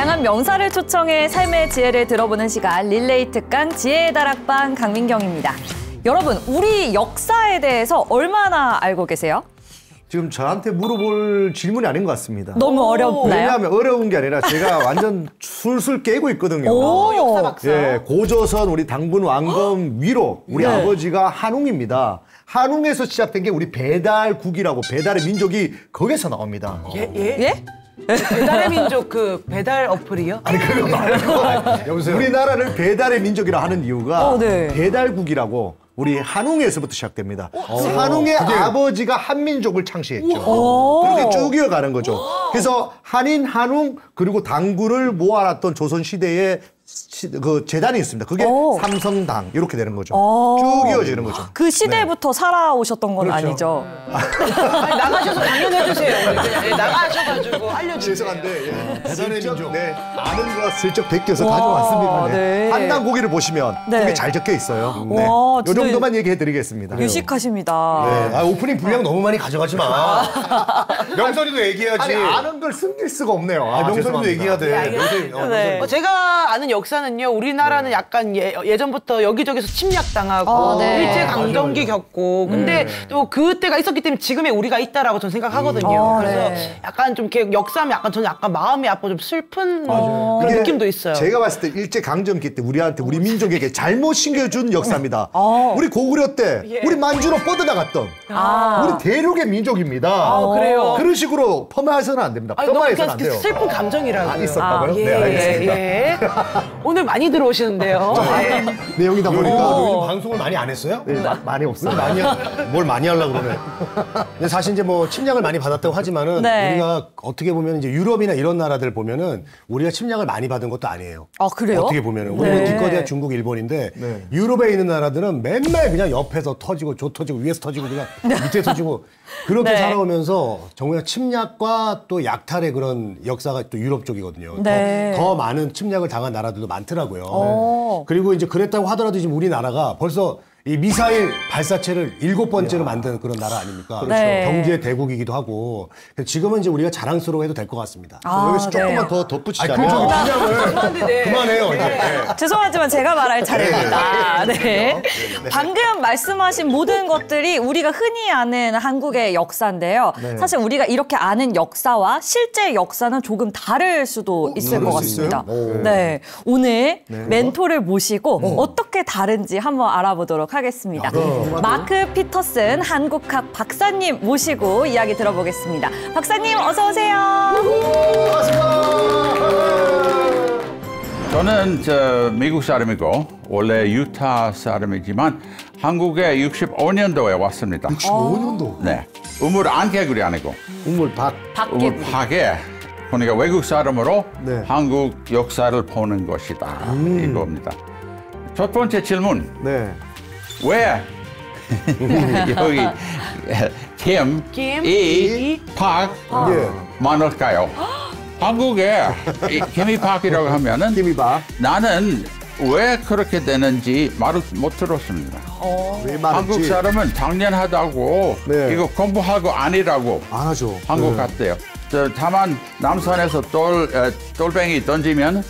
다양한 명사를 초청해 삶의 지혜를 들어보는 시간 릴레이 특강 지혜의 다락방 강민경입니다. 여러분, 우리 역사에 대해서 얼마나 알고 계세요? 지금 저한테 물어볼 질문이 아닌 것 같습니다. 너무 어렵나요? 왜냐하면 어려운 게 아니라 제가 완전 술술 깨고 있거든요. 역사 박사. 예, 고조선 우리 당분 왕검 위로 우리 아버지가 한웅입니다. 한웅에서 시작된 게 우리 배달국이라고 배달의 민족이 거기서 나옵니다. 예? 배달의 민족 그 배달 어플이요? 아니 그거 말고 여보세요. 우리나라를 배달의 민족이라 하는 이유가 네. 배달국이라고 우리 한웅에서부터 시작됩니다. 한웅의 아버지가 한민족을 창시했죠. 그렇게 쭉 이어가는 거죠. 그래서 한인, 한웅 그리고 당군을 모아놨던 조선시대의 그 재단이 있습니다. 그게 삼성당 이렇게 되는 거죠. 쭉 이어지는 거죠. 그 시대부터 살아오셨던 건 그렇죠. 아니죠? 아니, 나가셔서 당연해주세요. 그냥 나가셔가지고 알려주세요. 죄송한데 배달의 민족 아는 거 슬쩍 베껴서 가져왔습니다. 네. 한당 고기를 보시면 네. 그게 잘 적혀 있어요. 네. 와, 이 정도만 얘기해드리겠습니다. 유식하십니다. 아, 오프닝 분량 너무 많이 가져가지 마. 명설이도 얘기해야지. 아니 아는 걸 숨길 수가 없네요. 명설이도 죄송합니다. 얘기해야 돼. 네. 제가 아는 역사는요, 우리나라는 약간 예전부터 여기저기서 침략당하고 네. 일제강점기 겪고 근데 또 그때가 있었기 때문에 지금의 우리가 있다라고 저는 생각하거든요. 그래서 네. 약간 좀 이렇게 역사하면 약간 저는 약간 마음이 아프고 좀 슬픈 그런 이게 느낌도 있어요. 제가 봤을 때 일제 강점기 때 우리한테 우리 민족에게 잘못 심겨준 역사입니다. 우리 고구려 때 우리 만주로 뻗어나갔던 우리 대륙의 민족입니다. 그래요? 그런 식으로 폄하해서는 안 됩니다. 아니, 너무 폄하해서는 안 그냥 돼요. 슬픈 감정이라고요. 안 있었다고요? 예, 네, 알겠습니다. 예. 오늘 많이 들어오시는데요. 네. 내용이다 보니까 요즘 방송을 많이 안 했어요? 네, 많이 없어요. 뭘 많이 하려고 그러네. 근데 사실 이제 뭐 침략을 많이 받았다고 하지만은 네. 우리가 어떻게 보면 이제 유럽이나 이런 나라들 보면은 우리가 침략을 많이 받은 것도 아니에요. 아, 그래요? 어떻게 보면은 우리는 네. 기껏해야 중국, 일본인데 네. 유럽에 있는 나라들은 맨날 그냥 옆에서 터지고 조 터지고 위에서 터지고 그냥 밑에 터지고 그렇게 네. 살아오면서 정말 침략과 또 약탈의 그런 역사가 또 유럽 쪽이거든요. 네. 더 많은 침략을 당한 나라들도 많더라고요. 그리고 이제 그랬다고 하더라도 지금 우리나라가 벌써 이 미사일 발사체를 7번째로 만든 그런 나라 아닙니까? 그렇죠. 네. 경제 대국이기도 하고 지금은 이제 우리가 자랑스러워해도 될 것 같습니다. 여기서 조금만 네. 더 덧붙이자면 그만해요 이제. 죄송하지만 제가 말할 차례입니다. 네. 방금 말씀하신 모든 것들이 우리가 흔히 아는 한국의 역사인데요. 사실 우리가 이렇게 아는 역사와 실제 역사는 조금 다를 수도 있을 것 다를 수 있어요? 같습니다. 네. 오늘 멘토를 모시고 어떻게 다른지 한번 알아보도록 하겠습니다. 마크 피터슨 한국학 박사님 모시고 이야기 들어보겠습니다. 박사님 어서 오세요. 저는 미국 사람이고 원래 유타 사람이지만 한국에 65년도에 왔습니다. 65년도. 네, 우물 안개구리 아니고 우물 밖. 우물 파괴. 그러니까 외국 사람으로 네. 한국 역사를 보는 것이다. 이겁니다. 첫 번째 질문. 네. 왜 여기 김, 이, 박 예. 많을까요? 한국에 개미박이라고 하면은 김이박. 나는 왜 그렇게 되는지 말을 못 들었습니다. 왜 말했지? 한국 사람은 당연하다고 네. 이거 공부하고 아니라고 안 하죠. 한국 같대요. 다만 남산에서 돌뱅이 던지면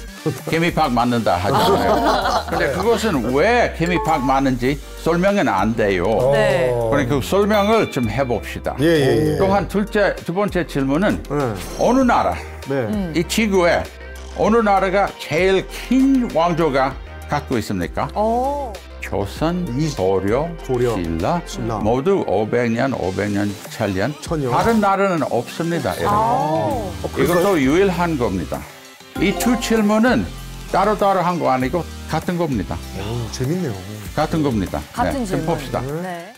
개미박 맞는다 하잖아요. 근데 그것은 왜 개미박 맞는지 설명은 안 돼요. 네. 그러니까 그 설명을 좀 해봅시다. 예. 또한 두 번째 질문은 어느 나라, 네. 이 지구에 어느 나라가 제일 긴 왕조가 갖고 있습니까? 조선, 고려, 신라 모두 500년, 500년, 1000년. 다른 나라는 없습니다. 이것도 유일한 겁니다. 이 두 질문은 따로따로 한 거 아니고 같은 겁니다. 재밌네요. 같은 겁니다. 같은 좀 질문. 봅시다. 네.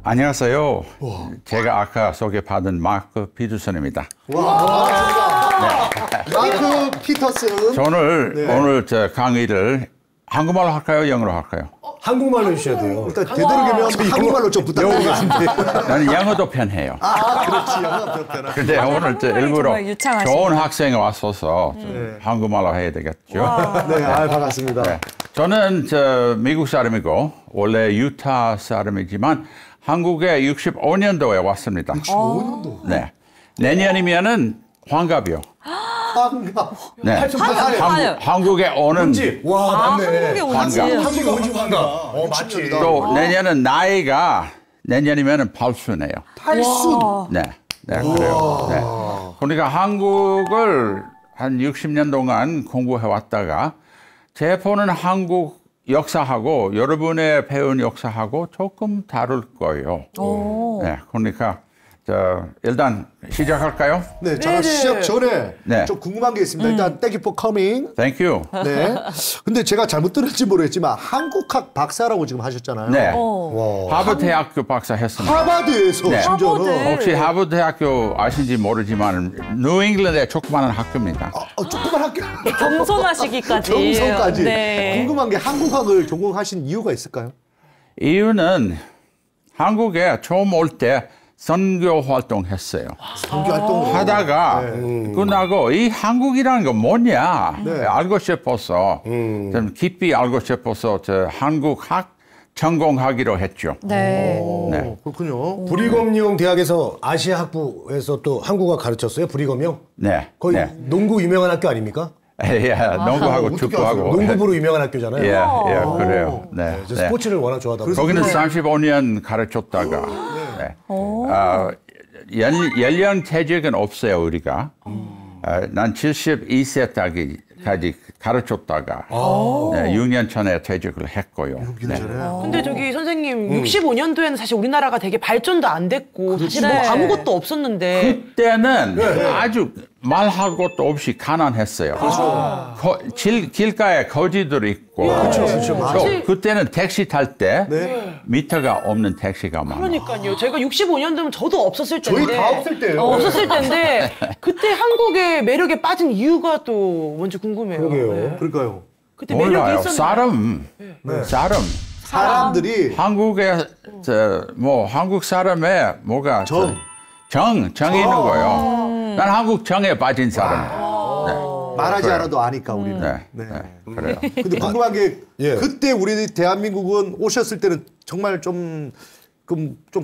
안녕하세요. 제가 아까 소개받은 마크 피터슨입니다. 와, 반갑습니다. 마크 피터슨. 오늘 저 강의를 한국말로 할까요? 영어로 할까요? 한국말로 해주셔야 돼요. 일단 되도록이면 한국말로 좀 부탁드리겠습니다. 나는 영어도 편해요. 그렇지. 영어 편한. 근데 오늘 저 일부러 정말 유창하시네. 좋은 학생이 왔어서 한국말로 해야 되겠죠. 네, 반갑습니다. 네. 저는 저 미국 사람이고 원래 유타 사람이지만 한국에 65년도에 왔습니다. 65년도. 네. 내년이면은 환갑이요. 환갑. 네. 한국에 오는 뭔지. 와, 맞네. 한국에 오지. 한국에 온지 환가. 맞지. 또 내년은 나이가 내년이면은 8순이에요. 8순. 네. 네, 그래요. 네. 그러니까 한국을 한 60년 동안 공부해 왔다가 제 보는 한국 역사하고 여러분의 배운 역사하고 조금 다를 거예요. 네, 그러니까 일단 시작할까요? 네, 잠깐 시작 전에 네. 좀 궁금한 게 있습니다. 일단 thank you for coming. Thank you. 네. 근데 제가 잘못 들었는지 모르겠지만 한국학 박사라고 지금 하셨잖아요. 네. 하버드 대학교 박사 했습니다. 하버드에서 네. 심지어는 혹시 하버드 대학교 아신지 모르지만 뉴잉글랜드의 조그마한 학교입니다. 조그만 학교. 겸손하시기까지. 정성까지. 네. 궁금한 게 한국학을 전공하신 이유가 있을까요? 이유는 한국에 처음 올 때 선교 활동했어요. 선교 활동 하다가 끝나고 이 한국이라는 건 뭐냐 알고 싶어서 좀 깊이 알고 싶어서 저 한국학 전공하기로 했죠. 네. 네. 그렇군요. 불이검용 대학에서 아시아 학부에서 또 한국어 가르쳤어요? 불이검용? 네. 거의 네. 농구 유명한 학교 아닙니까? 예, 농구하고 축구하고. 농구부로 유명한 학교잖아요. 예, 그래요. 네. 저 스포츠를 워낙 좋아하다 보니까. 거기는 35년 가르쳤다가 연령퇴직은 없어요, 우리가. 난 72세까지 가르쳤다가 6년 전에 퇴직을 했고요. 네. 근데 저기 선생님 65년도에는 사실 우리나라가 되게 발전도 안 됐고 사실 뭐 네. 아무것도 없었는데 그때는 아주 말할 것도 없이 가난했어요. 길가에 거지들이 있고 또 그때는 택시 탈 때 미터가 없는 택시가 많아요. 그러니까요. 제가 65년도면 저도 없었을 텐데. 저희 다 없을 때예요. 없었을 텐데 그때 한국의 매력에 빠진 이유가 또 뭔지 궁금해요. 그러게요. 네. 그러니까요. 그때 매력이 몰라요. 있었나요? 사람들이 한국에 뭐 한국 사람의 뭐가 정이 있는 거예요. 난 한국 정에 빠진 사람이에요. 말하지 그래요. 않아도 아니까 우리는. 네. 그래요. 근데 궁금한 게 예. 그때 우리 대한민국은 오셨을 때는 정말 좀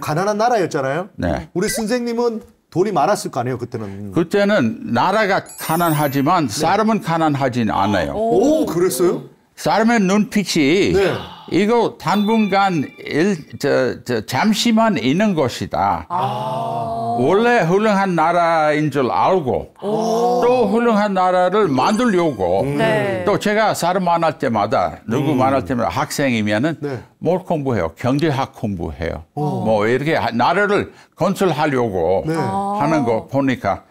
가난한 나라였잖아요. 네. 우리 선생님은 돈이 많았을 거 아니에요 그때는. 그때는 나라가 가난하지만 사람은 가난하진 않아요. 오, 그랬어요? 사람의 눈빛이 네. 이거 당분간 잠시만 있는 것이다. 원래 훌륭한 나라인 줄 알고 또 훌륭한 나라를 만들려고 또 제가 사람 만날 때마다 누구 만날 때마다 학생이면은 뭘 공부해요? 경제학 공부해요. 뭐 이렇게 나라를 건설하려고 하는 거 보니까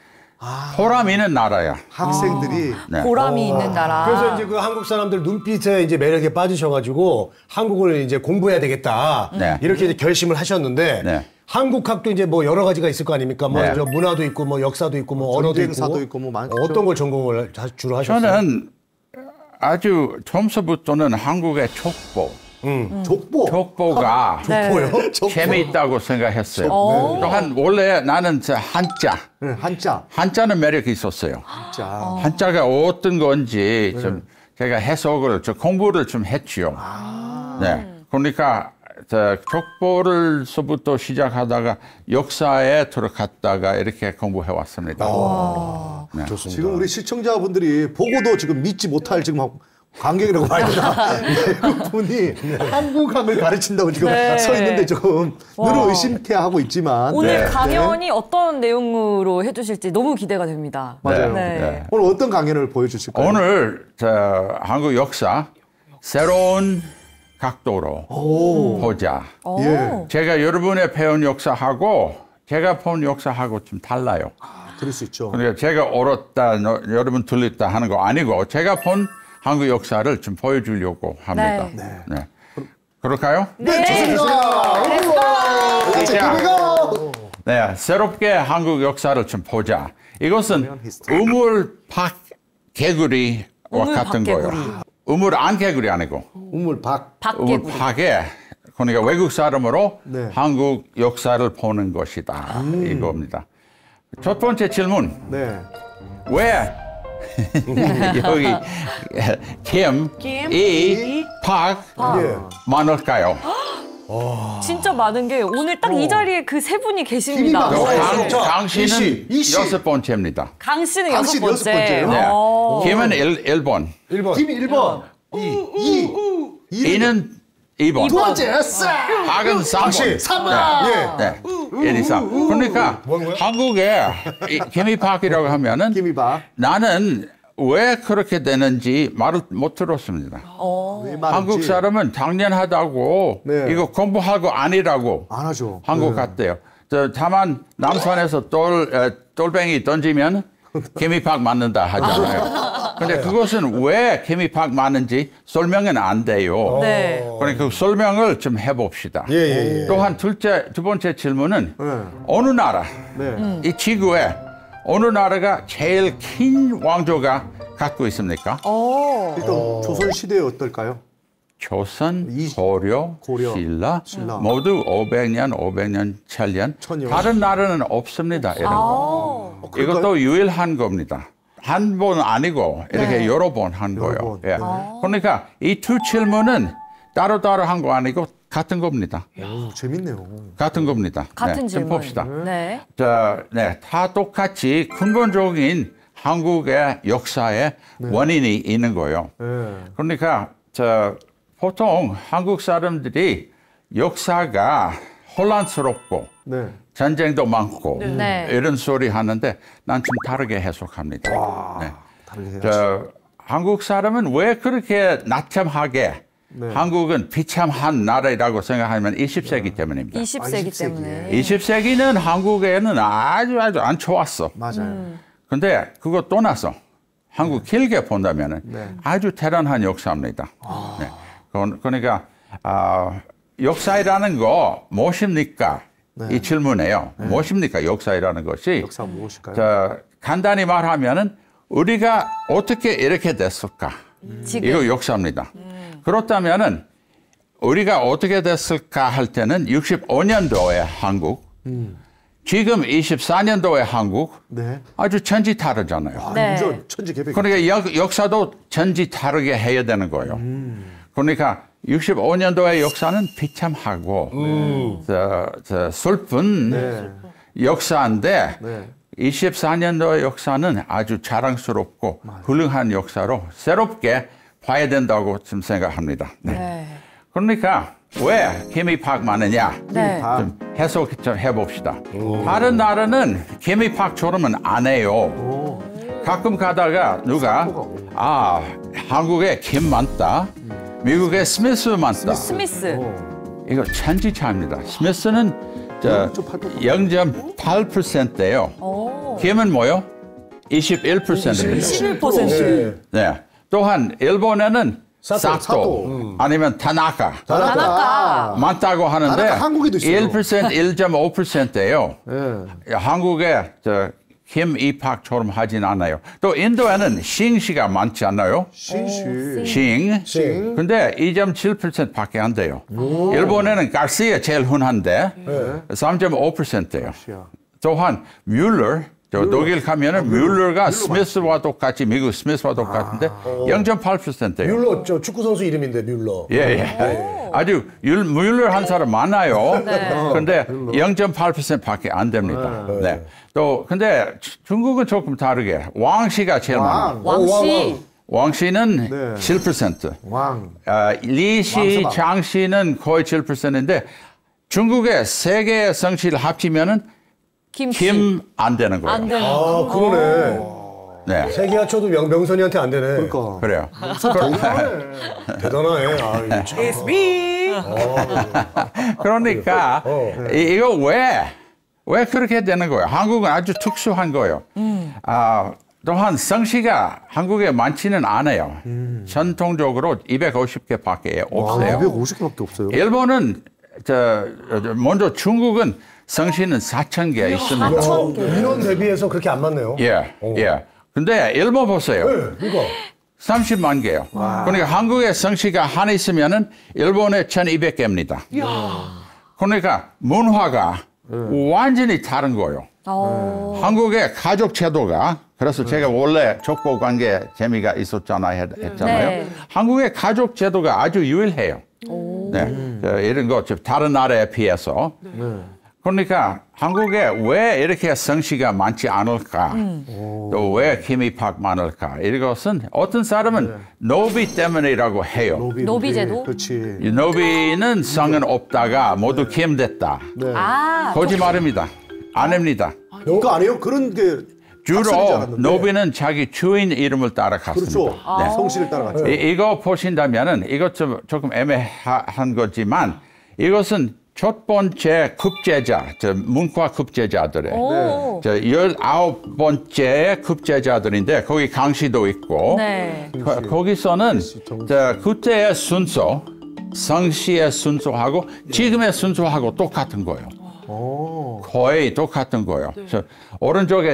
보람 있는 나라야. 학생들이 보람이 있는 나라. 그래서 이제 그 한국 사람들 눈빛에 이제 매력에 빠지셔가지고 한국을 이제 공부해야 되겠다. 네. 이렇게 이제 결심을 하셨는데 네. 한국학도 이제 뭐 여러 가지가 있을 거 아닙니까? 뭐 네. 저 문화도 있고 뭐 역사도 있고 뭐 언어도 있고. 전쟁사도 있고 뭐 많죠. 어떤 걸 전공을 주로 하셨어요? 저는 아주 처음서부터는 한국의 족보. 족보가 뭐요? 재미있다고 생각했어요. 또한 원래 나는 저 한자는 매력이 있었어요. 한자가 어떤 건지 좀 제가 해석을 공부를 좀 했지요. 네, 그러니까 족보를서부터 시작하다가 역사에 들어갔다가 이렇게 공부해 왔습니다. 네. 좋습니다. 지금 우리 시청자분들이 보고도 지금 믿지 못할 지금 관객이라고 말합니다. 외국분이 한국학을 가르친다고 지금 서 있는데 조금 늘 의심케 하고 있지만 오늘 강연이 어떤 내용으로 해주실지 너무 기대가 됩니다. 맞아요. 네. 오늘 어떤 강연을 보여주실까요? 오늘 한국 역사 새로운 각도로 보자. 예. 제가 여러분의 배운 역사하고 제가 본 역사하고 좀 달라요. 그럴 수 있죠. 그러니까 제가 옳았다, 여러분 틀렸다 하는 거 아니고 제가 본 한국 역사를 좀 보여주려고 합니다. 네. 그럴까요? 네, 좋습니다. 네, 새롭게 한국 역사를 좀 보자. 이것은 우물팍 개구리와 같은 거예요. 우물 안 개구리 아니고 우물 박개구리. 박에 그러니까 외국 사람으로 네. 한국 역사를 보는 것이다 이겁니다. 첫 번째 질문. 네. 왜 여기 김, 이, 박 예. 많을까요? 진짜 많은 게 오늘 딱 이 자리에 그 세 분이 계십니다. 김이 강 씨는 이씨. 6번째입니다. 강 씨는 강 씨는 6번째. 번째요? 네. 어. 김은 1번, 1번. 김이 1번. 이는 2번, 두 번째. 싸. 박은 3번. 3번. 네. 1, 2, 3. 그러니까 한국에 이 김이박이라고 하면은 김이박. 나는 왜 그렇게 되는지 말을 못 들었습니다. 왜 말인지. 한국 사람은 당연하다고 네. 이거 공부하고 아니라고 안 하죠. 한국 같대요. 다만 남산에서 똘뱅이 던지면 개미팍 맞는다 하잖아요. 근데 그것은 왜 개미팍 맞는지 설명은 안 돼요. 네. 그러니까 그 설명을 좀 해봅시다. 예. 또한 두 번째 질문은 어느 나라, 네. 이 지구에 어느 나라가 제일 긴 왕조가 갖고 있습니까? 일단 조선 시대에 어떨까요? 조선, 고려, 신라 모두 500년, 1000년. 다른 나라는 없습니다. 이런 거. 이것도 유일한 겁니다. 한 번 아니고 이렇게 여러 번 한 거예요. 예. 그러니까 이 두 질문은 따로따로 한 거 아니고 같은 겁니다. 오, 재밌네요. 같은 겁니다. 같은 좀 질문. 봅시다. 네. 다 똑같이 근본적인 한국의 역사에 원인이 있는 거예요. 그러니까 보통 한국 사람들이 역사가 혼란스럽고 전쟁도 많고 네. 이런 소리 하는데 난 좀 다르게 해석합니다. 네. 다르게 해야죠. 한국 사람은 왜 그렇게 나참하게 한국은 비참한 나라라고 생각하면 20세기 때문입니다. 20세기 때문에. 20세기는 한국에는 아주 안 좋았어. 맞아요. 근데 그거 떠나서 한국 길게 본다면 아주 대단한 역사입니다. 네. 그러니까 역사이라는 거 무엇입니까? 이 질문이에요. 무엇입니까? 역사이라는 것이. 역사 무엇일까요? 간단히 말하면은 우리가 어떻게 이렇게 됐을까? 이거 역사입니다. 그렇다면은 우리가 어떻게 됐을까 할 때는 65년도에 한국, 지금 24년도에 한국 아주 천지 다르잖아요. 네. 완전 천지개벽. 그러니까 역사도 천지 다르게 해야 되는 거예요. 그러니까 65년도의 역사는 비참하고 슬픈 역사인데 24년도의 역사는 아주 자랑스럽고 훌륭한 역사로 새롭게 봐야 된다고 좀 생각합니다. 네. 그러니까 왜 개미팍 많으냐? 네. 좀 해석 좀 해봅시다. 다른 나라는 개미팍처럼은 안 해요. 가끔 가다가 누가 한국에 김 많다. 미국에 스미스 많다. 스미스. 이거 천지 차이입니다. 스미스는 0.8%예요. 김은 뭐요? 21%입니다. 21%. 네. 또한 일본에는 사토 아니면 타나카 많다고 하는데 타나카 한국에도 있어요. 1%, 1.5%예요. 한국에 김 이팍처럼 하진 않아요. 또 인도에는 싱시가 많지 않나요? 싱. 근데 2.7%밖에 안 돼요. 일본에는 가시가 제일 흔한데 3.5%예요. 또한 뮬러, 독일 가면은 뮬러가 스미스와 똑같이 미국 스미스와 똑같은데 0.8%예요. 뮬러 저 축구 선수 이름인데 뮬러. 예. 아주 뮬러 한 사람 많아요. 근데 0.8%밖에 안 됩니다. 네. 또 근데 중국은 조금 다르게 왕씨가 제일 많아요. 왕씨는 7%. 리씨, 장씨는 거의 7%인데 중국의 세 개의 성씨를 합치면은 김 안 되는 거예요. 안 되는 아, 그러네. 네. 세 개 합쳐도 명선이한테 안 되네. 그래요. 대단하네. It's me. 그러니까 이거 왜 그렇게 되는 거예요? 한국은 아주 특수한 거예요. 또한 성씨가 한국에 많지는 않아요. 전통적으로 250개밖에 없어요. 250개밖에 없어요. 일본은 먼저 중국은 성씨는 4,000개 있습니다. 민원 대비해서 그렇게 안 맞네요. 예. 근데 일본 보세요. 네, 이거. 30만 개요. 그러니까 한국에 성씨가 하나 있으면은 일본에 1200개입니다. 그러니까 문화가 완전히 다른 거예요. 한국의 가족 제도가 그래서 제가 원래 족보 관계 재미가 있었잖아요. 했잖아요. 네. 한국의 가족 제도가 아주 유일해요. 네. 이런 거 다른 나라에 비해서. 그러니까 한국에 왜 이렇게 성씨가 많지 않을까? 또 왜 김입학 많을까? 이것은 어떤 사람은 노비 때문이라고 해요. 노비 제도? 그렇지. 이 노비는 성은 없다가 모두 김 됐다. 아, 거짓말입니다. 아닙니다. 그거 아니에요? 그런 게 학설인 줄 주로 알았는데. 노비는 자기 주인 이름을 따라갔습니다. 그렇죠. 네. 성씨를 따라갔죠. 이거 보신다면은 이것 조금 애매한 거지만 이것은 첫 번째 급제자, 문과 급제자들의 오. 19번째 급제자들인데 거기 강씨도 있고 네. 거기서는 그때의 순서, 성씨의 순서하고 지금의 순서하고 똑같은 거예요. 거의 똑같은 거예요.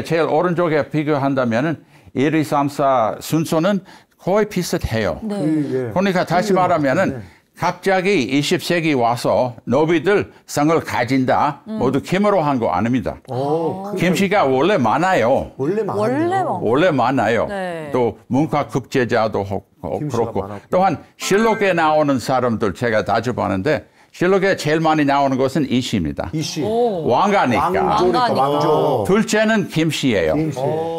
제일 오른쪽에 비교한다면은 1, 2, 3, 4 순서는 거의 비슷해요. 네. 그러니까 다시 말하면은 갑자기 20세기 와서 노비들 성을 가진다. 모두 김으로 한 거 아닙니다. 김씨가 원래 많아요. 원래 많아요. 원래 많아요. 네. 또 문과 급제자도 그렇고 많았고. 또한 실록에 나오는 사람들 제가 자주 봤는데 실록에 제일 많이 나오는 것은 이씨입니다. 이씨. 왕가니까. 왕조니까 왕조. 둘째는 김씨예요.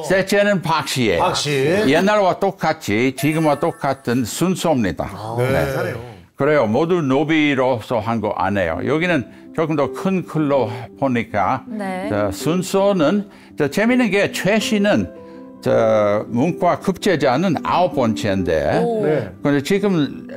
셋째는 박씨예요. 박씨. 옛날과 똑같이 지금과 똑같은 순서입니다. 네. 그래요. 모두 노비로서 한 거 아니에요. 여기는 조금 더 큰 글로 보니까 네. 순서는 재미있는 게 최 씨는 문과 급제자는 9번째인데 네. 근데 지금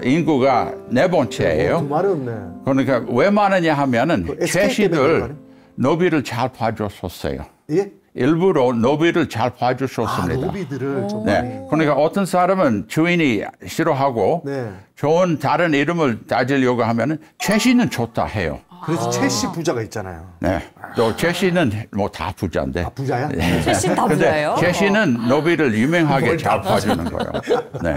인구가 4번째예요. 두 말이 없네. 그러니까 왜 많으냐 하면은 최 SK 때문에 그런 씨들 노비를 잘 봐줬었어요. 예? 일부러 노비를 잘 봐주셨습니다. 노비들을 좀 네. 그러니까 어떤 사람은 주인이 싫어하고 네. 좋은 다른 이름을 따지려고 하면은 최 씨는 좋다 해요. 그래서 최씨 부자가 있잖아요. 네. 또 최 씨는 뭐 다 부자인데. 아, 부자야? 최신 다 근데 부자예요? 최 씨는 노비를 유명하게 잘 봐주는 거예요. 네.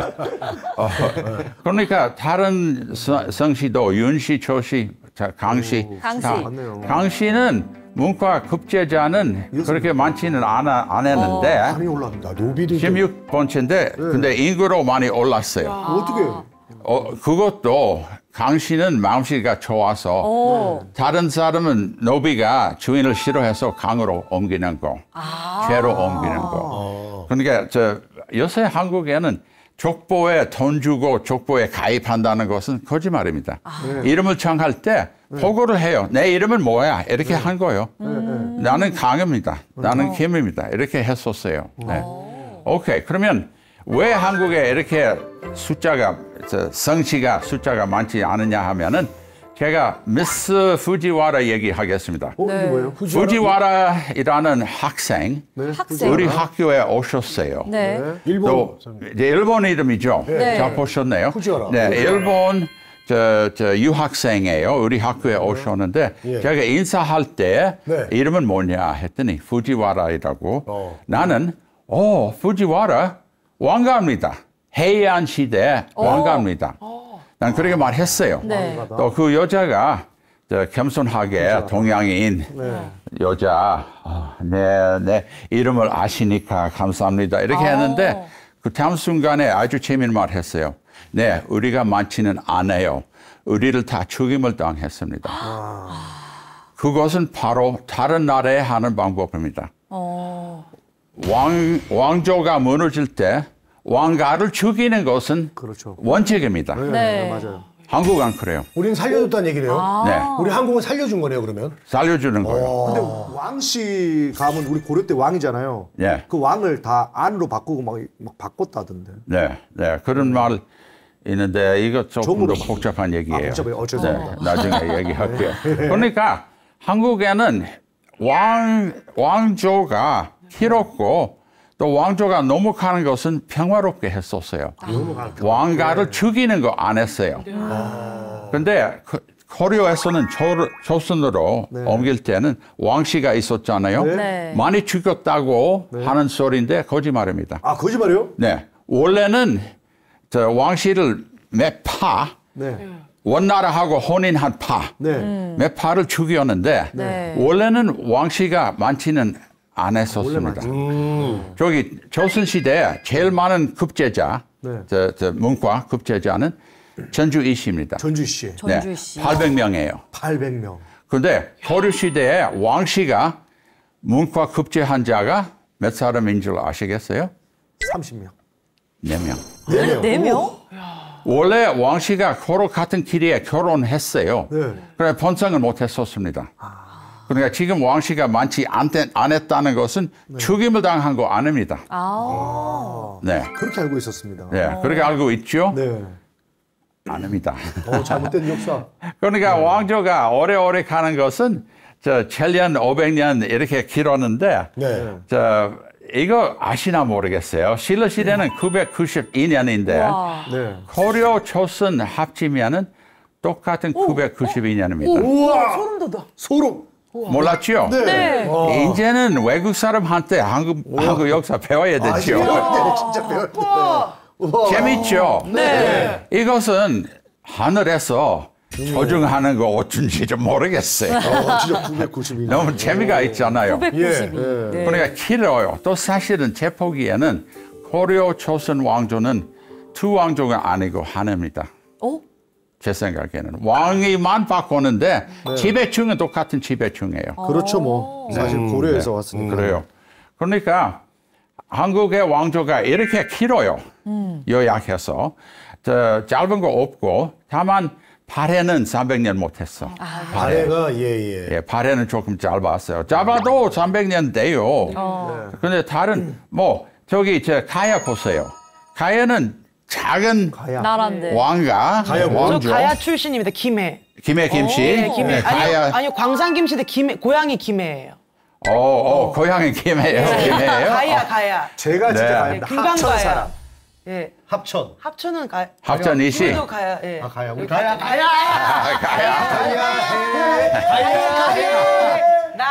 그러니까 다른 성씨도 윤씨, 조씨, 강씨, 강씨. 맞네요. 강씨는 문과 급제자는 그렇게 많지는 안 했는데 많이 올랐다. 노비도 16번째인데 근데 인구로 많이 올랐어요. 어떻게? 그것도 강씨는 마음씨가 좋아서 다른 사람은 노비가 주인을 싫어해서 강으로 옮기는 거, 죄로 옮기는 거. 그러니까 요새 한국에는 족보에 돈 주고 족보에 가입한다는 것은 거짓말입니다. 이름을 정할 때 보고를 해요. 내 이름은 뭐야? 이렇게 한 거예요. 나는 강입니다. 나는 김입니다. 이렇게 했었어요. 네. 오케이. 그러면 왜 한국에 이렇게 성씨가 숫자가 많지 않느냐 하면은 제가 미스 푸지와라 얘기하겠습니다. 이게 뭐예요? 푸지와라이라는 학생, 학생. 우리 학교에 오셨어요. 네. 또 이제 일본 이름이죠. 네. 잘 보셨네요. 푸지와라. 네, 일본 유학생이에요. 우리 학교에 오셨는데 제가 인사할 때 네. 이름은 뭐냐 했더니 푸지와라이라고. 나는 푸지와라 왕가입니다. 해안 시대 왕가입니다. 난 그렇게 말했어요. 네. 또 그 여자가 겸손하게 동양인 여자 내 이름을 아시니까 감사합니다. 이렇게 했는데 그 다음 순간에 아주 재미있는 말 했어요. 네, 우리가 많지는 않아요. 우리를 다 죽임을 당했습니다. 그것은 바로 다른 나라에 하는 방법입니다. 왕조가 무너질 때 왕가를 죽이는 것은 그렇죠. 원칙입니다. 네. 맞아요. 한국은 그래요. 우리는 살려줬다는 얘기네요. 네, 우리 한국은 살려준 거네요, 그러면. 살려주는 거예요. 근데 왕씨 가면 우리 고려 때 왕이잖아요. 네. 그 왕을 다 안으로 바꾸고 막 바꿨다던데. 네, 그런 말 있는데 이거 조금 종으로 더 복잡한 얘기예요. 복잡해요. 죄송합니다. 네, 나중에 얘기할게요. 그러니까 한국에는 왕조가 길었고 또 왕조가 넘어가는 것은 평화롭게 했었어요. 왕가를 죽이는 거 안 했어요. 근데 고려에서는 조선으로 옮길 때는 왕씨가 있었잖아요. 네. 많이 죽였다고 하는 소리인데 거짓말입니다. 아, 거짓말이요? 네. 원래는 저 왕씨를 몇 파, 네. 원나라하고 혼인한 파, 네. 몇 파를 죽였는데 네. 원래는 왕씨가 많지는 않았었습니다. 저기 조선시대에 제일 많은 급제자, 네. 저 문과 급제자는 전주이씨입니다. 전주씨. 전주씨. 800명이에요. 800명. 그런데 고려시대에 왕씨가 문과 급제한 자가 몇 사람인 줄 아시겠어요? 30명. 4명. 4명. 4명? 원래 왕씨가 고려 같은 길이에 결혼했어요. 네. 그래 번성을 못했었습니다. 그러니까 지금 왕씨가 많지 안 했다는 것은 죽임을 당한 거 아닙니다. 네, 그렇게 알고 있었습니다. 네, 그렇게 알고 있죠? 네. 아닙니다. 잘못된 역사. 그러니까 왕조가 오래오래 가는 것은 저 7년, 500년 이렇게 길었는데 네. 저 이거 아시나 모르겠어요. 신라 시대는 992년인데 네. 고려, 조선 합치면은 똑같은 992년입니다. 우와! 소름 돋아. 소름. 몰랐죠? 네. 이제는 외국 사람한테 한국 역사 배워야 되죠. 네, 진짜 배울 때. 재밌죠? 네. 이것은 하늘에서 조정하는 거 어쩐지 좀 모르겠어요. 진짜 992년. 너무 재미가 있잖아요. 992. 네. 그러니까 길어요. 또 사실은 제 보기에는 고려 조선 왕조는 두 왕조가 아니고 하나입니다. 제 생각에는 왕이만 바꾸는데 지배층은 똑같은 지배층이에요. 그렇죠, 뭐. 사실 고려에서 왔으니까. 그래요. 그러니까 한국의 왕조가 이렇게 길어요. 요약해서 저 짧은 거 없고 다만 발해는 300년 못했어. 발해가 예. 예, 발해는 조금 짧았어요. 짧아도 300년 돼요. 근데 다른 뭐 저기 저 가야 보세요. 가야는 작은 나라인데. 왕가 저 왕조. 가야 출신입니다. 김해. 김해 김씨. 네, 김해. 네, 가야. 아니요, 광산 김씨인데 김해, 고향이 김해예요. 고향이 김해예요. 김해예요. 가야. 제가 진짜 네. 가야입니다. 금강 합천 가야. 사람. 예. 합천. 합천은 가야. 합천이시. 우리도 가야. 예. 가야. 우리 가야.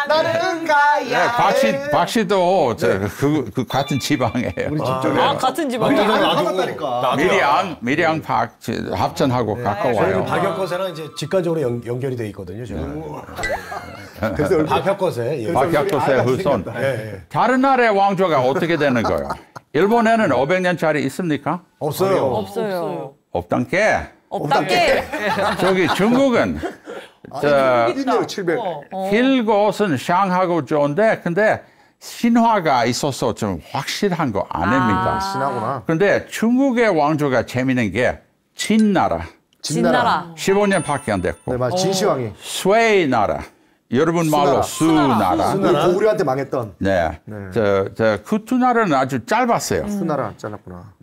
나는 가야. 네, 박씨도 그 같은 지방이에요. 우리 집 쪽에. 같은 집안. 가깝다니까. 밀양 합천하고 가까워요. 저희는 박혁거세랑 이제 직관적으로 연결이 돼 있거든요. 저는. 그래서 박혁거세. 예. 박혁거세 후손. 다른 나라의 왕조가 어떻게 되는 거예요? 일본에는 500년짜리 있습니까? 없어요. 없어요. 없단 게. 없단게. 저기 중국은 저 있네요, 700. 길곳은 샹하고 좋은데 근데 신화가 있어서 좀 확실한 거 아닙니다. 신하구나. 근데 중국의 왕조가 재미있는 게 진나라. 진나라. 15년밖에 안 됐고 네, 맞아. 진시황이. 스웨이 나라. 여러분 말로 수나라. 우리 고구려한테 망했던 네. 그 두 나라는 아주 짧았어요. 수나라 잘랐구나.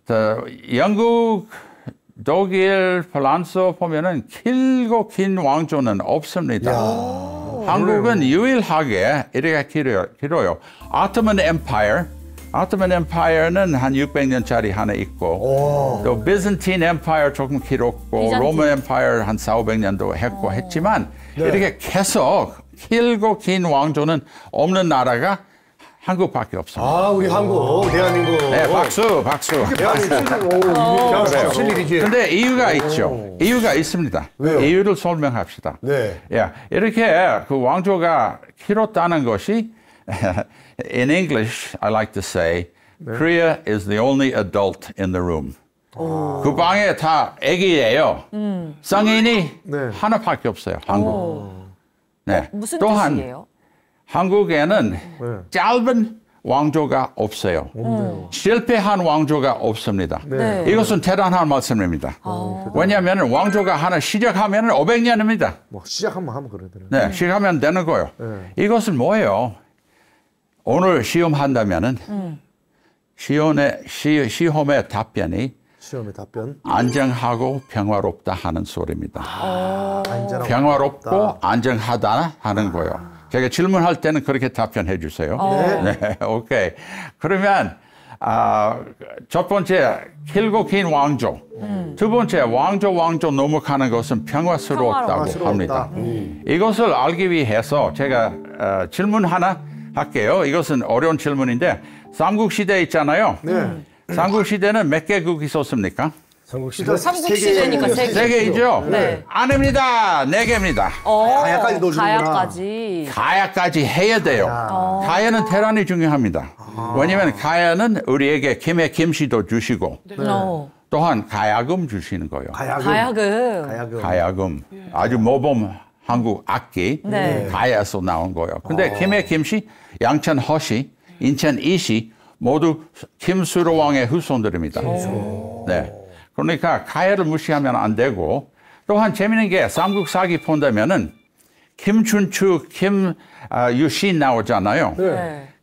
영국, 독일, 프랑스 보면은 길고 긴 왕조는 없습니다. 한국은 유일하게 이렇게 길어요. 아토만 엠파이어는 한 600년짜리 하나 있고 또 비잔틴 엠파이어 조금 길었고 로마 엠파이어 한 400~500년도 했고 했지만 이렇게 계속 길고 긴 왕조는 없는 나라가 한국밖에 없습니다. 아, 우리 한국, 대한민국. 네, 박수. 무슨 일이지? 근데 이유가 있죠. 이유가 있습니다. 왜요? 이유를 설명합시다. 네. 예, 이렇게 그 왕조가 길었다는 것이 in English, I like to say, Korea is the only adult in the room. 그 방에 다 애기예요. 성인이 하나밖에 없어요. 한국. 네. 무슨 또한 뜻이에요? 한국에는 짧은 왕조가 없어요. 실패한 왕조가 없습니다. 네. 이것은 대단한 말씀입니다. 왜냐하면 왕조가 하나 시작하면 500년입니다. 뭐 시작하면 하면 그래야 되는. 네, 시작하면 되는 거예요. 이것은 뭐예요? 오늘 시험한다면은 시험의 답변이 시험의 답변. 안정하고 평화롭다 하는 소리입니다. 안전하고 평화롭고 안정하다 하는 거예요. 제가 질문할 때는 그렇게 답변해 주세요. 네, 오케이. 그러면 첫 번째 길고 긴 왕조, 두 번째 왕조 넘어가는 것은 평화스러웠다고 합니다. 이것을 알기 위해서 제가 질문 하나 할게요. 이것은 어려운 질문인데 삼국시대 있잖아요. 삼국시대는 몇 개국이 있었습니까? 삼국시대니까 세 개이죠? 네. 아닙니다. 4개입니다. 가야까지 넣어주는구나. 가야까지. 가야까지 해야 돼요. 가야는 대단히 중요합니다. 왜냐하면 가야는 우리에게 김해 김씨도 주시고 또한 가야금 주시는 거예요. 가야금. 아주 모범 한국 악기 가야에서 나온 거예요. 근데 김해 김씨, 양천 허씨, 인천 이씨 모두 김수로왕의 후손들입니다. 네. 그러니까 가야를 무시하면 안 되고 또한 재미있는 게 삼국사기 본다면은 김춘추, 김유신 나오잖아요.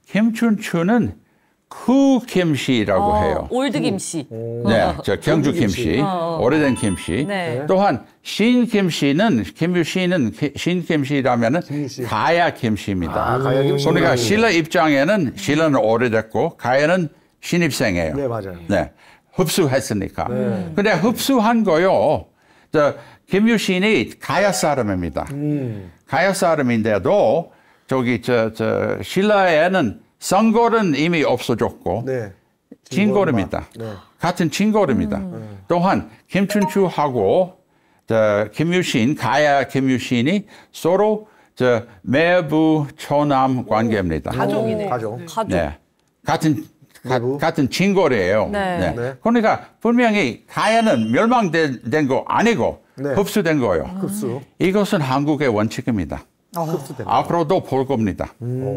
김춘추는 쿠김씨라고 해요. 올드 김씨. 네, 저 경주 김씨, 오래된 김씨. 또한 신김씨는 김유신은 신김씨라면은 가야 김씨입니다. 가야 김씨. 그러니까 신라 입장에는 신라는 오래됐고 가야는 신입생이에요. 네, 맞아요. 네, 흡수했으니까. 근데 흡수한 거요. 저 김유신이 가야 사람입니다. 가야 사람인데도 저기 저 신라에는 성골은 이미 없어졌고 진골입니다. 같은 진골입니다. 또한 김춘추하고 김유신, 가야 김유신이 서로 매부 초남 관계입니다. 가족이네. 가족. 네, 같은 진골이에요. 네. 그러니까 분명히 가야는 멸망된 거 아니고 흡수된 거예요. 흡수. 이것은 한국의 원칙입니다. 앞으로도 볼 겁니다.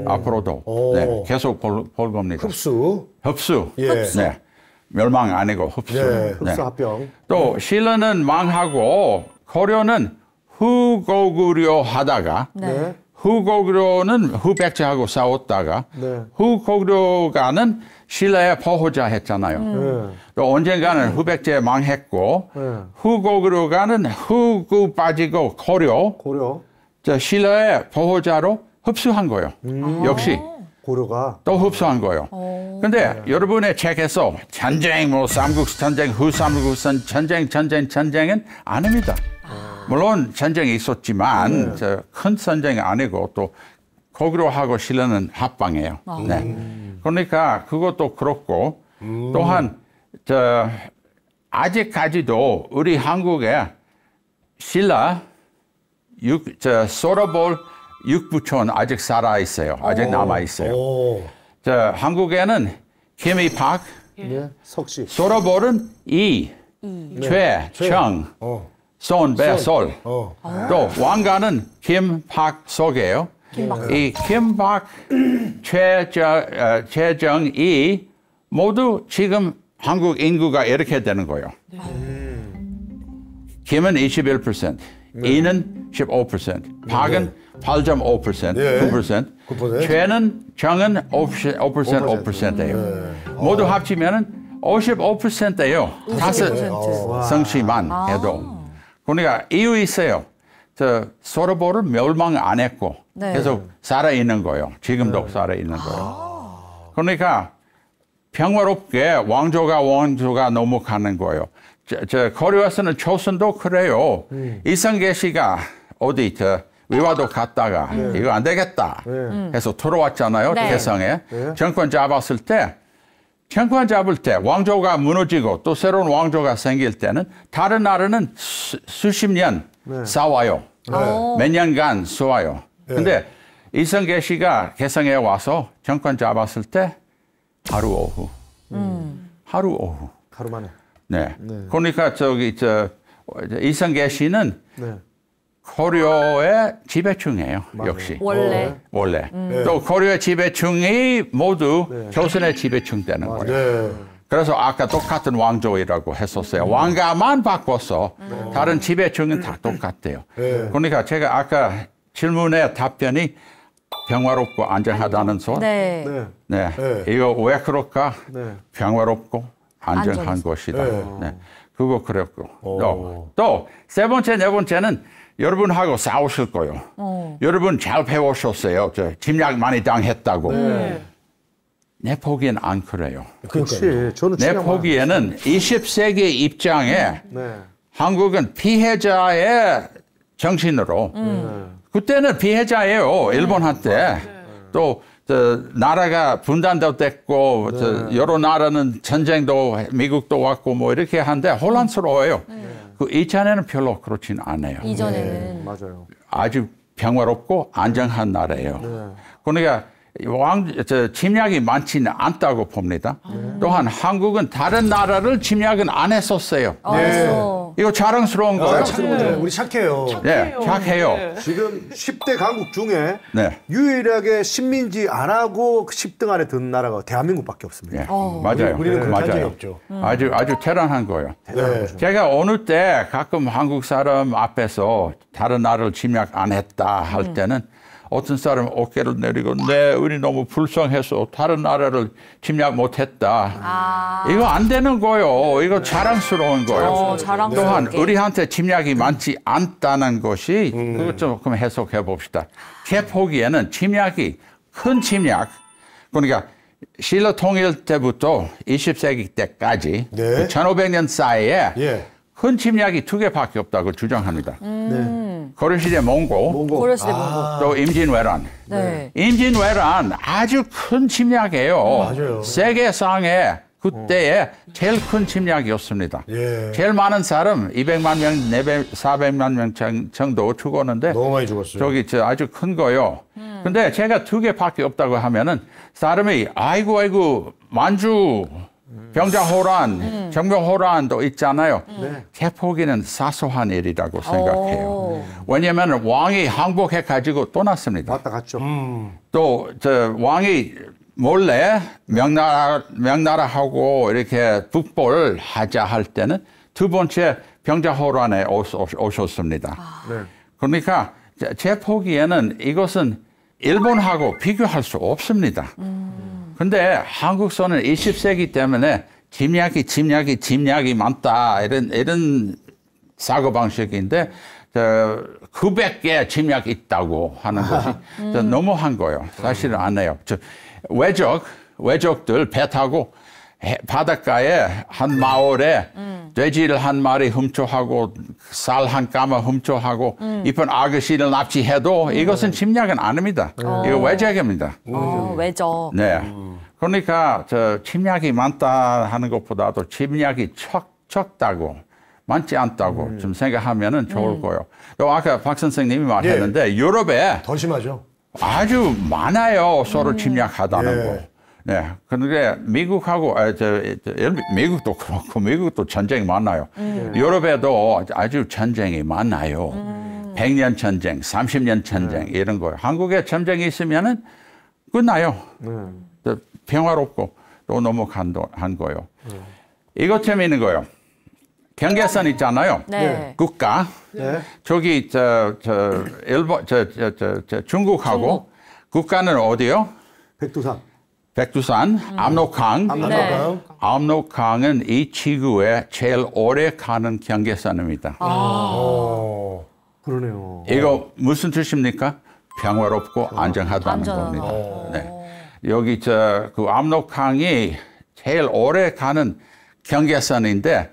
앞으로도 네, 계속 볼 겁니다. 흡수. 네, 멸망 아니고 흡수. 흡수 합병. 또 신라는 망하고 고려는 후고구려 하다가 후고구려는 후백제하고 싸웠다가 후고구려가는 신라의 보호자 했잖아요. 또 언젠가는 후백제 망했고 후고구려가는 후구 빠지고 고려. 신라의 보호자로 흡수한 거예요. 역시 고려가 또 흡수한 거예요. 근데 여러분의 책에서 전쟁, 삼국전쟁, 전쟁은 아닙니다. 물론 전쟁이 있었지만 큰 전쟁이 아니고 또 고구려하고 신라는 합방이에요. 그러니까 그것도 그렇고 또한 아직까지도 우리 한국에 신라 소라볼 육부촌 아직 살아 있어요. 아직 남아 있어요. 한국에는 김이박, 석씨. 소라볼은 최, 청, 손, 배, 솔. 또 왕가는 김박석이에요. 이 김박, 최정, 이 모두 지금 한국 인구가 이렇게 되는 거예요. 김은 21%, 이는 15%, 박은 8.5%, 9%, 최는 정은 5%예요. 모두 합치면은 55%예요. 다섯 성씨만 해도. 그러니까 이유 있어요. 소라볼은 멸망 안 했고 계속 살아 있는 거예요. 지금도 살아 있는 거예요. 그러니까 평화롭게 왕조가 넘어가는 거예요. 고려에서는 조선도 그래요. 이성계 씨가 어디 위화도 갔다가 이거 안 되겠다 해서 들어왔잖아요. 개성에. 정권 잡았을 때 왕조가 무너지고 또 새로운 왕조가 생길 때는 다른 나라는 수십 년 싸워요. 몇 년간 싸워요. 근데 이성계 씨가 개성에 와서 정권 잡았을 때 하루 오후. 하루 만에. 네. 그러니까 이성계 씨는 고려의 지배층이에요. 역시. 원래. 또 고려의 지배층이 모두 조선의 지배층 되는 거예요. 그래서 아까 똑같은 왕조이라고 했었어요. 왕가만 바꿔서 다른 지배층은 다 똑같대요. 그러니까 제가 아까 질문의 답변이 평화롭고 안전하다는 소리. 이거 왜 그럴까? 평화롭고 안전한 것이다. 그거 그랬고. 또 세 번째, 네 번째는 여러분하고 싸우실 거예요. 여러분 잘 배우셨어요. 짐작 많이 당했다고. 내 보기엔 안 그래요. 그렇지. 저는 내 보기에는 20세기 입장에 한국은 피해자의 정신으로 그때는 피해자예요. 일본한테. 또 나라가 분단도 됐고 여러 나라는 전쟁도 미국도 왔고 뭐 이렇게 한데 혼란스러워요. 그 이전에는 별로 그렇진 않아요. 이전에는. 맞아요. 아주 평화롭고 안정한 나라예요. 그러니까 침략이 많지는 않다고 봅니다. 또한 한국은 다른 나라를 침략은 안 했었어요. 이거 자랑스러운 거예요. 우리 착해요. 네, 착해요. 지금 10대 강국 중에 네. 유일하게 식민지 안 하고 10등 안에 든 나라가 대한민국밖에 없습니다. 네, 맞아요. 우리는 그렇게 한 적이 맞아요. 없죠. 아주 대단한 거예요. 제가 어느 때 가끔 한국 사람 앞에서 다른 나라를 침략 안 했다 할 때는 어떤 사람은 어깨를 내리고 네, 우리 너무 불쌍해서 다른 나라를 침략 못했다. 이거 안 되는 거예요. 이거 자랑스러운 거예요. 또한 우리한테 침략이 많지 않다는 것이 그것 조금 해석해 봅시다. 제 보기에는 침략이 큰 침략, 그러니까 신라 통일 때부터 20세기 때까지 그 1500년 사이에 큰 침략이 2개밖에 없다고 주장합니다. 고려시대 몽고, 또 임진왜란. 임진왜란 아주 큰 침략이에요. 세계상에 그때에 제일 큰 침략이었습니다. 제일 많은 사람 200만 명, 400만 명 정도 죽었는데 너무 많이 죽었어요. 저기 아주 큰 거요. 근데 제가 2개밖에 없다고 하면은 사람이 아이고 만주 병자호란, 정병호란도 있잖아요. 제 보기에는 사소한 일이라고 생각해요. 왜냐하면 왕이 항복해가지고 떠났습니다. 왔다 갔죠. 또 왕이 몰래 명나라하고 이렇게 북벌 하자 할 때는 두 번째 병자호란에 오셨습니다. 그러니까 제 보기에는 이것은 일본하고 비교할 수 없습니다. 근데 한국서는 20세기 때문에 침략이 많다 이런 사고방식인데 900개 침략이 있다고 하는 것이 너무한 거예요. 사실은 안 해요. 외적들 배 타고 바닷가에 한 마을에 돼지를 한 마리 훔쳐하고 쌀 한 까마 훔쳐하고 이쁜 아가씨를 납치해도 이것은 침략은 아닙니다. 이거 외적입니다. 외적. 네. 그러니까 침략이 많다 하는 것보다도 침략이 적다고 많지 않다고 좀 생각하면은 좋을 거예요. 또 아까 박 선생님이 말했는데 유럽에 더 심하죠. 아주 많아요. 서로 침략하다는 거. 네. 그런데 미국하고, 미국도 그렇고, 미국도 전쟁이 많아요. 유럽에도 아주 전쟁이 많아요. 100년 전쟁, 30년 전쟁, 이런 거예요. 한국에 전쟁이 있으면은 끝나요. 평화롭고 또 넘어간 거예요. 이거 재미있는 거예요. 경계선 있잖아요. 국가. 저기, 일본, 중국하고 국가는 어디요? 백두산, 압록강. 압록강은 이 지구에 제일 오래 가는 경계선입니다. 그러네요. 이거 무슨 뜻입니까? 평화롭고 안정하다는 겁니다. 네. 여기 그 압록강이 제일 오래 가는 경계선인데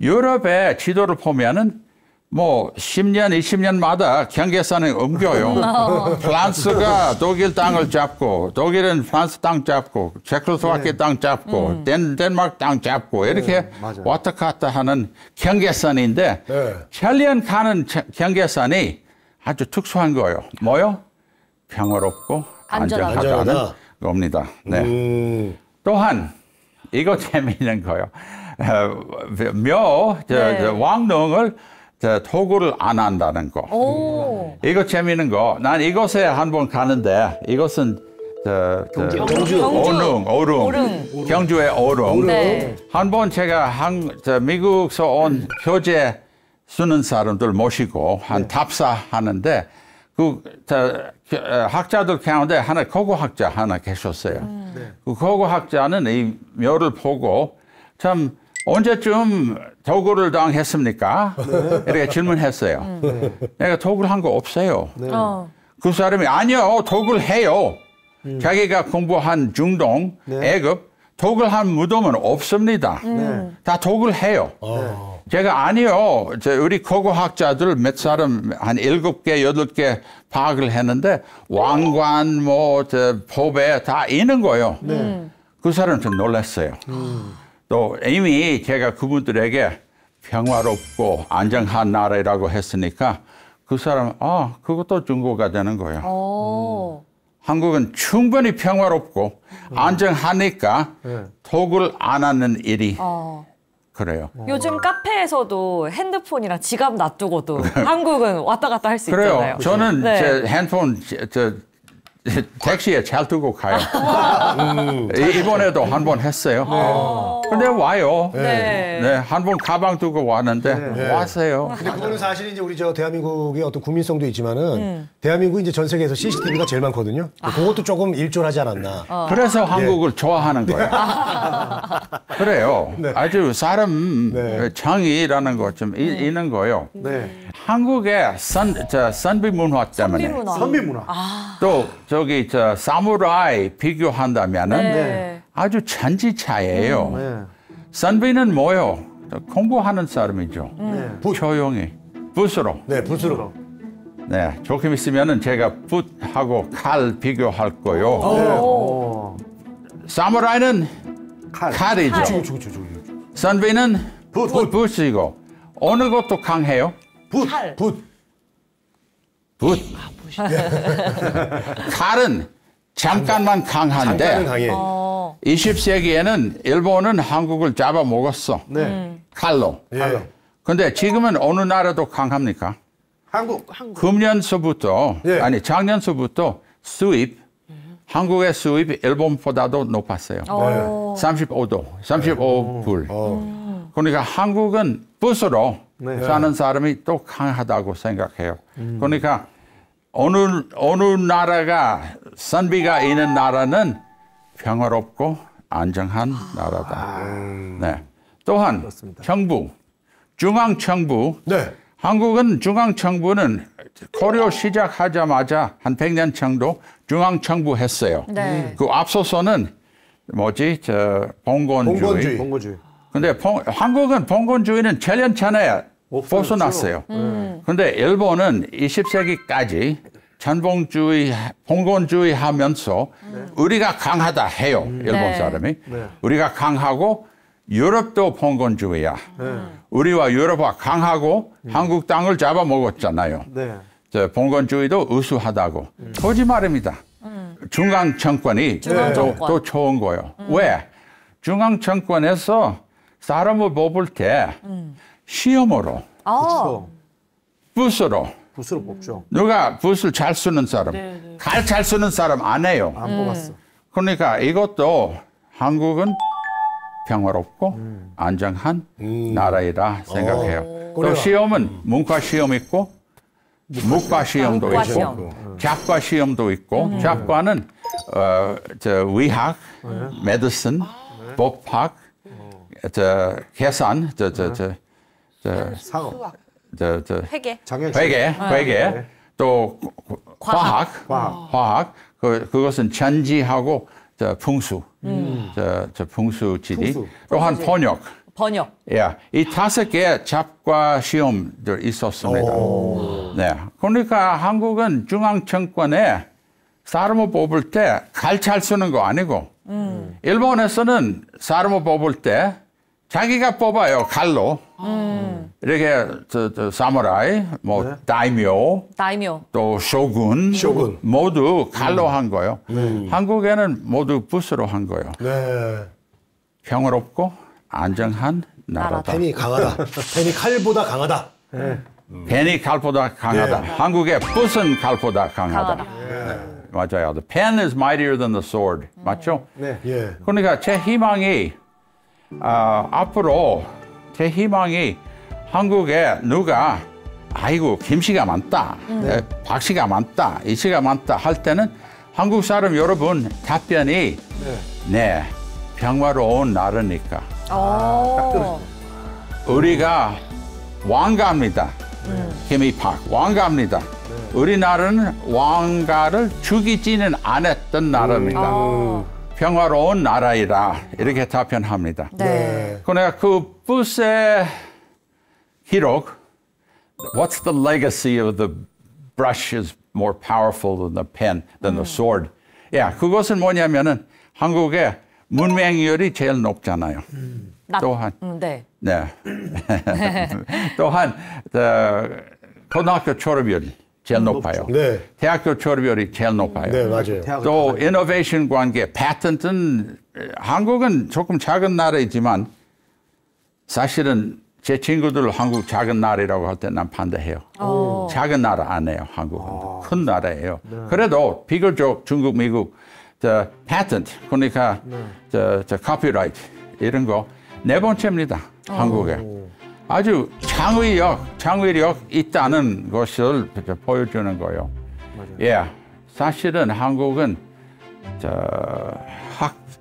유럽의 지도를 보면은 뭐 10년, 20년마다 경계선을 옮겨요. 프랑스가 독일 땅을 잡고, 독일은 프랑스 땅 잡고, 체코슬로바키아 땅 잡고, 덴마크 땅 잡고 이렇게 왔다 갔다 하는 경계선인데 찰리안 가는 경계선이 아주 특수한 거예요. 뭐요? 평화롭고 안정하다는 겁니다. 네. 또한 이거 재미있는 거예요. 왕릉을 토굴을 안 한다는 거. 이거 재미있는 거. 난 이곳에 한번 가는데 이것은 오릉. 경주의 오릉. 한번 제가 미국에서 온 교재 쓰는 사람들 모시고 한 답사하는데 그 학자들 가운데 고고학자 하나 계셨어요. 그 고고학자는 이 묘를 보고 참 언제쯤 도굴을 당했습니까? 이렇게 질문했어요. 내가 도굴한 거 없어요. 그 사람이 아니요, 도굴해요. 자기가 공부한 중동, 애굽, 독일 한 무덤은 없습니다. 다 독일 해요. 제가 아니요. 우리 고고학자들 몇 사람 한 7개, 8개 파악을 했는데 왕관, 포배 다 있는 거예요. 그 사람 좀 놀랐어요. 또 이미 제가 그분들에게 평화롭고 안정한 나라라고 했으니까 그 사람, 그것도 중고가 되는 거예요. 한국은 충분히 평화롭고 안정하니까 독을 안 하는 일이 그래요. 요즘 카페에서도 핸드폰이랑 지갑 놔두고도 한국은 왔다 갔다 할 수 있잖아요. 그래요. 저는 제 핸드폰 택시에 잘 두고 가요. 이번에도 한 번 했어요. 근데 와요. 한 번 가방 두고 왔는데 왔어요. 근데 그거는 사실 이제 우리 대한민국의 어떤 국민성도 있지만은 대한민국이 이제 전 세계에서 CCTV가 제일 많거든요. 그것도 조금 일조하지 않았나. 그래서 한국을 좋아하는 거예요. 그래요. 아주 사람 정의라는 것 좀 있는 거예요. 한국의 선비 문화 때문에. 선비 문화. 또 저기 사무라이 비교한다면은 아주 천지차이예요. 선비는 뭐요? 공부하는 사람이죠. 조용히 붓으로. 붓으로. 조금 있으면은 제가 붓하고 칼 비교할 거요. 사무라이는 칼이죠. 선비는 붓이고 어느 것도 강해요? 붓. 칼은 잠깐만 강한데 강해. 20세기에는 일본은 한국을 잡아먹었어. 칼로. 근데 지금은 어느 나라도 강합니까? 한국. 금년서부터 아니 작년서부터 수입 한국의 수입 일본보다도 높았어요. 35도, 35불. 그러니까 한국은 붓으로 사는 사람이 또 강하다고 생각해요. 그러니까 어느 나라가 선비가 있는 나라는 평화롭고 안정한 나라다. 또한 그렇습니다. 정부, 중앙정부. 한국은 중앙정부는 고려 시작하자마자 한 100년 정도 중앙정부 했어요. 그 앞서서는 봉건주의. 근데 한국은 봉건주의는 7년 전에 벗어났어요. 근데 일본은 20세기까지 봉건주의 하면서 우리가 강하다 해요. 일본 사람이. 우리가 강하고 유럽도 봉건주의야. 우리와 유럽과 강하고 한국 땅을 잡아먹었잖아요. 봉건주의도 우수하다고. 거짓말입니다. 중앙정권이 또 좋은 거예요. 왜? 중앙정권에서 사람을 뽑을 때 시험으로, 붓으로 뽑죠. 누가 붓을 잘 쓰는 사람, 칼 잘 쓰는 사람 안 해요. 안 뽑았어. 그러니까 이것도 한국은 평화롭고 안정한 나라이라 생각해요. 또 시험은 문과 시험 있고 무과 시험도 있고 작과 시험도 있고 작과는 의학, 메디슨, 법학, 계산, 상업. 회계, 또 화학, 그것은 전지하고 풍수, 풍수지리, 또한 번역. 이 5개 잡과 시험들 있었습니다. 그러니까 한국은 중앙정권에 사람을 뽑을 때 칼 잘 쓰는 거 아니고, 일본에서는 사람을 뽑을 때 자기가 뽑아요, 칼로. 이렇게 사무라이, 다이묘, 또 쇼군 모두 칼로 한 거예요. 한국에는 모두 붓으로 한 거예요. 평화롭고 안정한 나라다. 펜이 강하다. 펜이 칼보다 강하다. 펜이 칼보다 강하다. 한국의 붓은 칼보다 강하다. 맞아요. The pen is mightier than the sword. 맞죠? 그러니까 제 희망이 앞으로 제 희망이 한국에 누가 아이고 김씨가 많다, 박씨가 많다, 이씨가 많다 할 때는 한국 사람 여러분 답변이 네 평화로운 나라니까 우리가 왕가입니다. 김이팍 왕가입니다. 우리나라는 왕가를 죽이지는 않았던 나라입니다. 평화로운 나라이라 이렇게 답변합니다. 네. 그러나 그 붓의 기록, what's the legacy of the brush is more powerful than the pen, than the sword. 그것은 뭐냐면은 한국의 문맹률이 제일 높잖아요. 또한, 네. 또한 고등학교 졸업률이 제일 높아요. 네. 대학교 졸업률이 제일 높아요. 네, 맞아요. 또 이노베이션 관계, 패턴트는 한국은 조금 작은 나라이지만 사실은 제 친구들 한국 작은 나라라고 할 때 난 반대해요. 작은 나라 아니에요, 한국은. 큰 나라예요. 그래도 비교적 중국, 미국, 패턴트, 그러니까 카피라이트 이런 거 네 번째입니다, 한국에. 아주 창의력 있다는 것을 보여주는 거예요. 사실은 한국은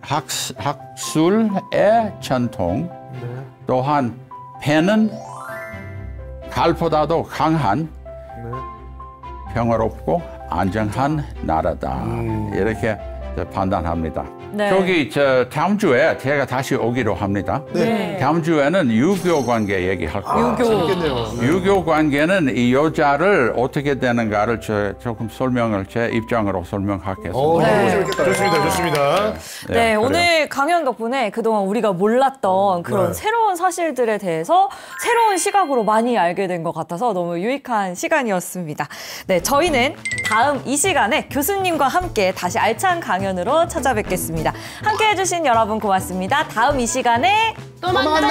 학술의 전통, 또한 펜은 칼보다도 강한 평화롭고 안정한 나라다. 이렇게 판단합니다. 네. 저기 다음 주에 제가 다시 오기로 합니다. 네. 다음 주에는 유교 관계 얘기할 거예요. 유교 관계는 이 여자를 어떻게 되는가를 조금 제 입장으로 설명하겠습니다. 좋습니다. 네, 오늘 강연 덕분에 그동안 우리가 몰랐던 그런 새로운 사실들에 대해서 새로운 시각으로 많이 알게 된 것 같아서 너무 유익한 시간이었습니다. 네, 저희는 다음 이 시간에 교수님과 함께 다시 알찬 강연으로 찾아뵙겠습니다. 함께 해주신 여러분 고맙습니다. 다음 이 시간에 또 만나요.